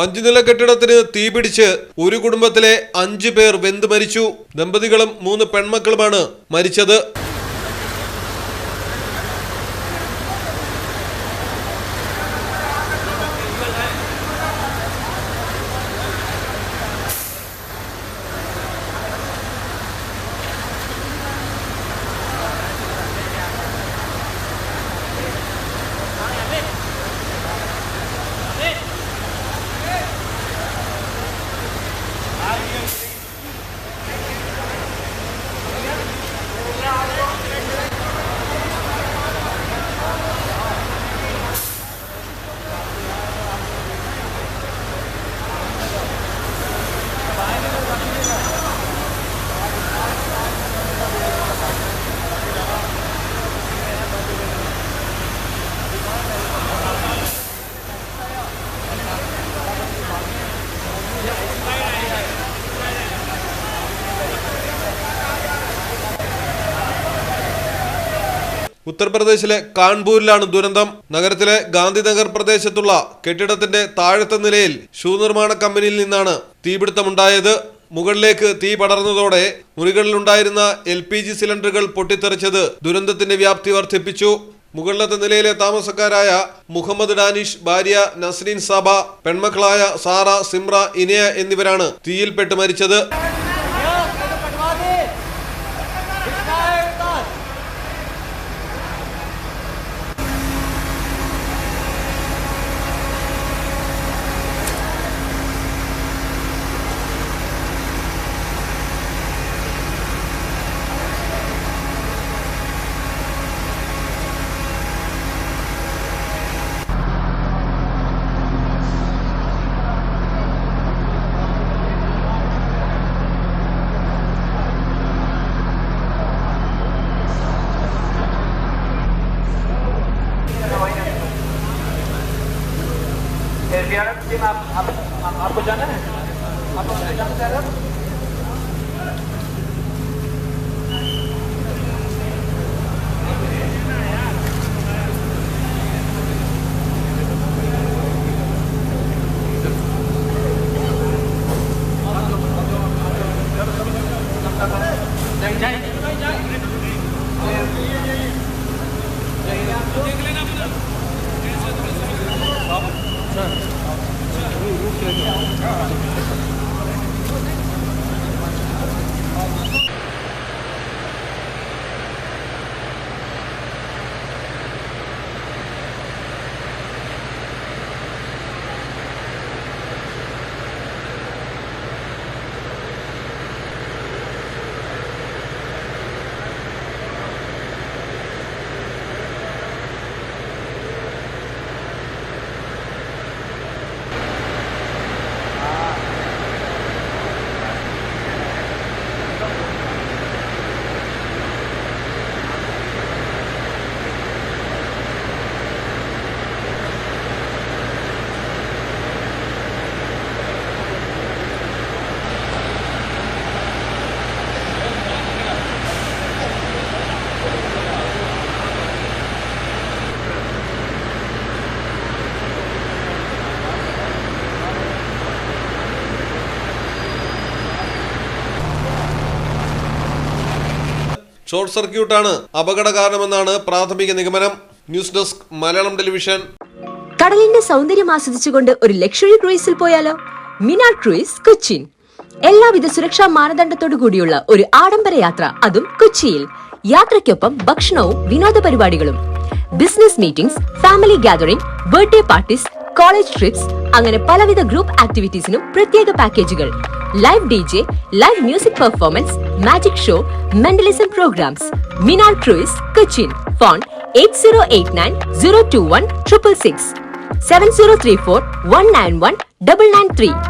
5 നില കെട്ടിടത്തിന് തീപിടിച്ച് ഒരു കുടുംബത്തിലെ 5 പേർ വെന്തു മരിച്ചു. ദമ്പതികളും 3 പെൺമക്കളുമാണ് മരിച്ചത്. ഉത്തർപ്രദേശിലെ കാൺപൂരിലാണ് ദുരന്തം. നഗരത്തിലെ ഗാന്ധിനഗർ പ്രദേശത്തുള്ള കെട്ടിടത്തിന്റെ താഴത്തെ നിലയിൽ ഷൂ നിർമ്മാണ കമ്പനിയിൽ നിന്നാണ് തീപിടുത്തമുണ്ടായത്. മുകളിലേക്ക് തീ പടർന്നതോടെ മുറികളിലുണ്ടായിരുന്ന LPG സിലിണ്ടറുകൾ പൊട്ടിത്തെറിച്ചത് ദുരന്തത്തിന്റെ വ്യാപ്തി വർദ്ധിപ്പിച്ചു. മുകളിലത്തെ നിലയിലെ താമസക്കാരായ മുഹമ്മദ് ഡാനിഷ്, ഭാര്യ നസ്രീൻ സാബ, പെൺമക്കളായ സാറ, സിമ്ര, ഇനയ എന്നിവരാണ് തീയിൽപ്പെട്ട് മരിച്ചത്. आपको जाना है? आपको जाना चाह रहे हो? ഷോർട്ട് സർക്യൂട്ടാണ് അപകട കാരണമെന്നാണ് പ്രാഥമിക നിഗമനം. News desk, Malayalam television. കടലിന്റെ സൗന്ദര്യം ആസ്വദിച്ചുകൊണ്ട് ഒരു ലക്ഷറി ക്രൂയിസിൽ പോയാലോ? മിനാർ ക്രൂയിസ്, കൊച്ചിൻ. എല്ലാവിധ സുരക്ഷാ മാനദണ്ഡത്തോടു കൂടിയുള്ള ഒരു ആഡംബര യാത്ര, അതും കൊച്ചിയിൽ. യാത്രയ്ക്കൊപ്പം ഭക്ഷണവും വിനോദ പരിപാടികളും. Business meetings, family gathering, birthday parties, college trips, അങ്ങനെ പലവിധ ഗ്രൂപ്പ് ആക്ടിവിറ്റീസിനും പ്രത്യേക പാക്കേജുകൾ. Live DJ, live music performance, magic show, mentalism programmes. Minar cruise, Cochin. Phone 8089 021 666 7034 191 993.